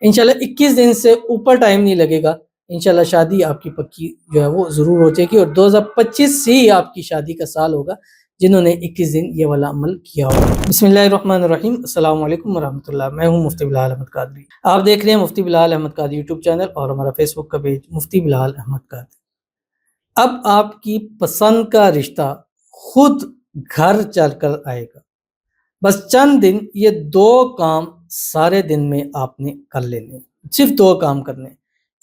انشاءاللہ 21 دن سے اوپر ٹائم نہیں لگے گا، انشاءاللہ شادی آپ کی پکی جو ہے وہ ضرور ہو جائے گی، اور 2025 سے ہی آپ کی شادی کا سال ہوگا جنہوں نے 21 دن یہ والا عمل کیا ہوگا۔ بسم اللہ الرحمن الرحیم، السلام علیکم ورحمۃ اللہ۔ میں ہوں مفتی بلال احمد قادری، آپ دیکھ رہے ہیں مفتی بلال احمد قادری یوٹیوب چینل اور ہمارا فیس بک کا پیج مفتی بلال احمد قادری۔ اب آپ کی پسند کا رشتہ خود گھر چل کر آئے گا، بس چند دن، یہ 2 کام سارے دن میں آپ نے کر لینے، صرف 2 کام کرنے۔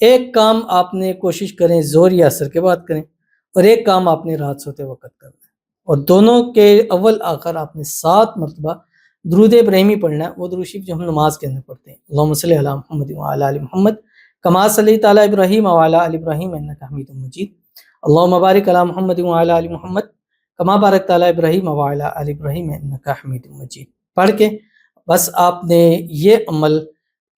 ایک کام آپ نے کوشش کریں زور یا اثر کے بعد کریں، اور ایک کام آپ نے رات سوتے وقت کرنا ہے، اور دونوں کے اول آخر آپ نے 7 مرتبہ درود ابراہیمی پڑھنا ہے، وہ درود شریف جو ہم نماز کے اندر پڑھتے ہیں، اللہم صلی علی محمد وعلی آل محمد کما صلیت علی ابراہیم وعلی آل ابراہیم انک حمید مجید، اللہم بارک علی محمد وعلی آل محمد کما بارکت علی ابراہیم وعلی آل ابراہیم انک حمید مجید پڑھ کے بس آپ نے یہ عمل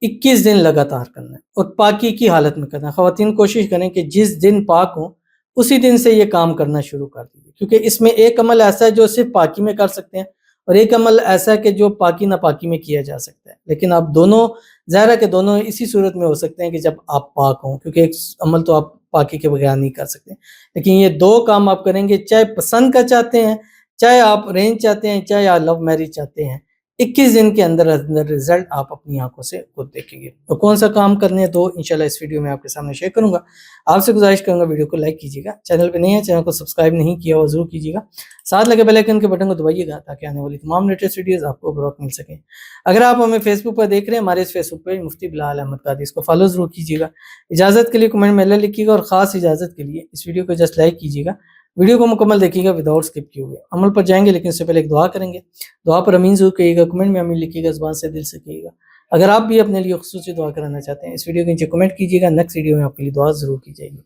21 دن لگاتار کرنا ہے، اور پاکی کی حالت میں کرنا ہے۔ خواتین کوشش کریں کہ جس دن پاک ہوں اسی دن سے یہ کام کرنا شروع کر دیجیے، کیونکہ اس میں ایک عمل ایسا ہے جو صرف پاکی میں کر سکتے ہیں، اور ایک عمل ایسا ہے کہ جو پاکی ناپاکی میں کیا جا سکتا ہے، لیکن آپ دونوں ظاہر ہے کہ دونوں اسی صورت میں ہو سکتے ہیں کہ جب آپ پاک ہوں، کیونکہ ایک عمل تو آپ پاکی کے بغیر نہیں کر سکتے، لیکن یہ 2 کام آپ کریں گے، چاہے پسند کا چاہتے ہیں، چاہے آپ رینج چاہتے ہیں، چاہے آپ لو میرج چاہتے ہیں، 21 دن کے اندر رزلٹ آپ اپنی آنکھوں سے خود دیکھیں گے۔ تو کون سا کام کرنے ہیں تو انشاءاللہ اس ویڈیو میں آپ کے سامنے شیئر کروں گا۔ آپ سے گزارش کروں گا ویڈیو کو لائک کیجیے گا، چینل پہ نہیں ہے چینل کو سبسکرائب نہیں کیا ہوا ضرور کیجیے گا، ساتھ لگے بیل آئیکن کے بٹن کو دبائیے گا تاکہ آنے والی تمام لیٹسٹ ویڈیوز آپ کو بروقت مل سکیں۔ اگر آپ ہمیں فیس بک پر دیکھ رہے ہیں، ہمارے اس فیس بک پیج مفتی بلال احمد قادری، اس کو فالو ضرور کیجیے گا۔ اجازت کے لیے کمنٹ میں اللہ لکھیے گا، اور خاص اجازت کے لیے اس ویڈیو کو جسٹ لائک کیجیے گا، ویڈیو کو مکمل دیکھیے گا وداؤٹ اسکپ کیے ہوئے۔ عمل پر جائیں گے لیکن اس سے پہلے ایک دعا کریں گے، دعا پر امین ضرور کہیے گا، کمنٹ میں امین لکھیے گا، زبان سے دل سے کہیے گا۔ اگر آپ بھی اپنے لیے خصوصی دعا کرانا چاہتے ہیں اس ویڈیو کے نیچے کمنٹ کیجیے گا، نیکسٹ ویڈیو میں آپ کے لیے دعا ضرور کی جائے گی۔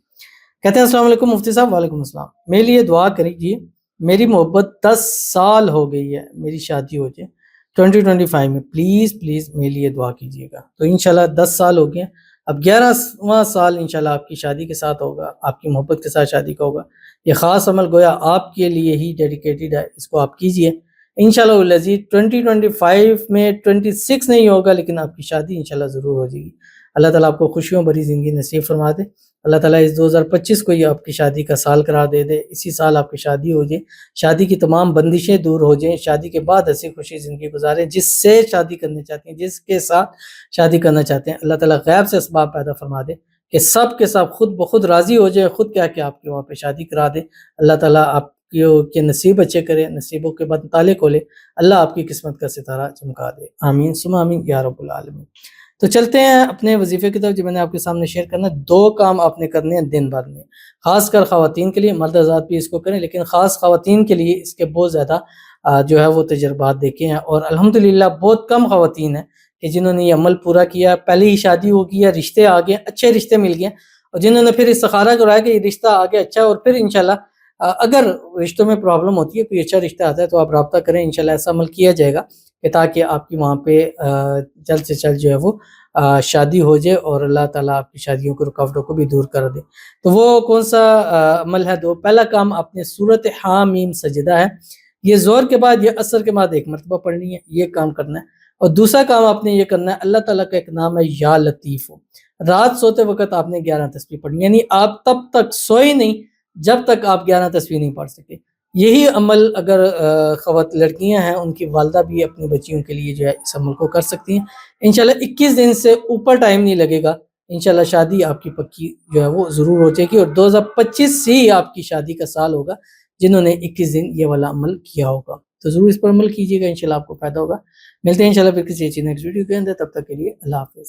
کہتے ہیں السلام علیکم مفتی صاحب۔ وعلیکم السلام۔ میرے لیے دعا کریے، میری محبت 10 سال ہو گئی ہے، میری شادی ہو جائے 2025 میں، پلیز میرے لیے دعا کیجیے گا۔ تو انشاءاللہ 10 سال ہو گئے، اب 11واں سال انشاءاللہ آپ کی شادی کے ساتھ ہوگا، آپ کی محبت کے ساتھ شادی کا ہوگا۔ یہ خاص عمل گویا آپ کے لیے ہی ڈیڈیکیٹڈ ہے، اس کو آپ کیجئے انشاءاللہ العزیز۔ 2025 میں 26 نہیں ہوگا لیکن آپ کی شادی انشاءاللہ ضرور ہو جائے گی۔ اللہ تعالیٰ آپ کو خوشیوں بھری زندگی نصیب فرما دے، اللہ تعالیٰ اس 2025 کو یہ آپ کی شادی کا سال قرار دے دے، اسی سال آپ کی شادی ہو جائے، شادی کی تمام بندشیں دور ہو جائیں، شادی کے بعد ہنسی خوشی زندگی گزاریں، جس سے شادی کرنا چاہتے ہیں، جس کے ساتھ شادی کرنا چاہتے ہیں، اللہ تعالیٰ غیب سے اسباب پیدا فرما دے کہ سب کے ساتھ خود بخود راضی ہو جائے، خود کیا کہ آپ کے وہاں پہ شادی کرا دے۔ اللہ تعالیٰ آپ کے نصیب اچھے کرے، نصیبوں کے بعد تالے کھولے، اللہ آپ کی قسمت کا ستارہ چمکا دے، آمین ثم آمین یا رب العالمین۔ تو چلتے ہیں اپنے وظیفے کی طرف جو میں نے آپ کے سامنے شیئر کرنا ہے۔ 2 کام آپ نے کرنے ہیں دن بھر میں، خاص کر خواتین کے لیے، مرد حضرات بھی اس کو کریں لیکن خاص خواتین کے لیے اس کے بہت زیادہ جو ہے وہ تجربات دیکھے ہیں، اور الحمدللہ بہت کم خواتین ہیں کہ جنہوں نے یہ عمل پورا کیا، پہلے ہی شادی ہو گئی ہے، رشتے آ گئے، اچھے رشتے مل گئے، اور جنہوں نے پھر استخارہ کرایا کہ یہ رشتہ آگے اچھا ہے، اور پھر انشاءاللہ اگر رشتوں میں پرابلم ہوتی ہے، کوئی اچھا رشتہ آتا ہے تو آپ رابطہ کریں، انشاءاللہ ایسا عمل کیا جائے گا کہ تاکہ آپ کی وہاں پہ جلد سے جلد جو ہے وہ شادی ہو جائے، اور اللہ تعالیٰ آپ کی شادیوں کو رکاوٹوں کو بھی دور کر دے۔ تو وہ کون سا عمل ہے؟ پہلا کام آپ نے سورۃ حامیم سجدہ ہے، یہ زور کے بعد یا عصر کے بعد 1 مرتبہ پڑھنی ہے، یہ کام کرنا ہے۔ اور دوسرا کام آپ نے یہ کرنا ہے، اللہ تعالیٰ کا ایک نام ہے یا لطیف، رات سوتے وقت آپ نے 11 تسبیح پڑھنی، یعنی آپ تب تک سوئے نہیں جب تک آپ 11 تسبیح نہیں پڑھ سکے۔ یہی عمل اگر لڑکیاں ہیں ان کی والدہ بھی اپنی بچیوں کے لیے جو ہے اس عمل کو کر سکتی ہیں۔ انشاءاللہ 21 دن سے اوپر ٹائم نہیں لگے گا، انشاءاللہ شادی آپ کی پکی جو ہے وہ ضرور ہو جائے گی، اور 2025 سے ہی آپ کی شادی کا سال ہوگا جنہوں نے 21 دن یہ والا عمل کیا ہوگا۔ تو ضرور اس پر عمل کیجیے گا، انشاءاللہ آپ کو فائدہ ہوگا۔ ملتے ہیں انشاءاللہ پھر کسی اچھی نیکسٹ ویڈیو کے اندر، تب تک کے لیے اللہ حافظ۔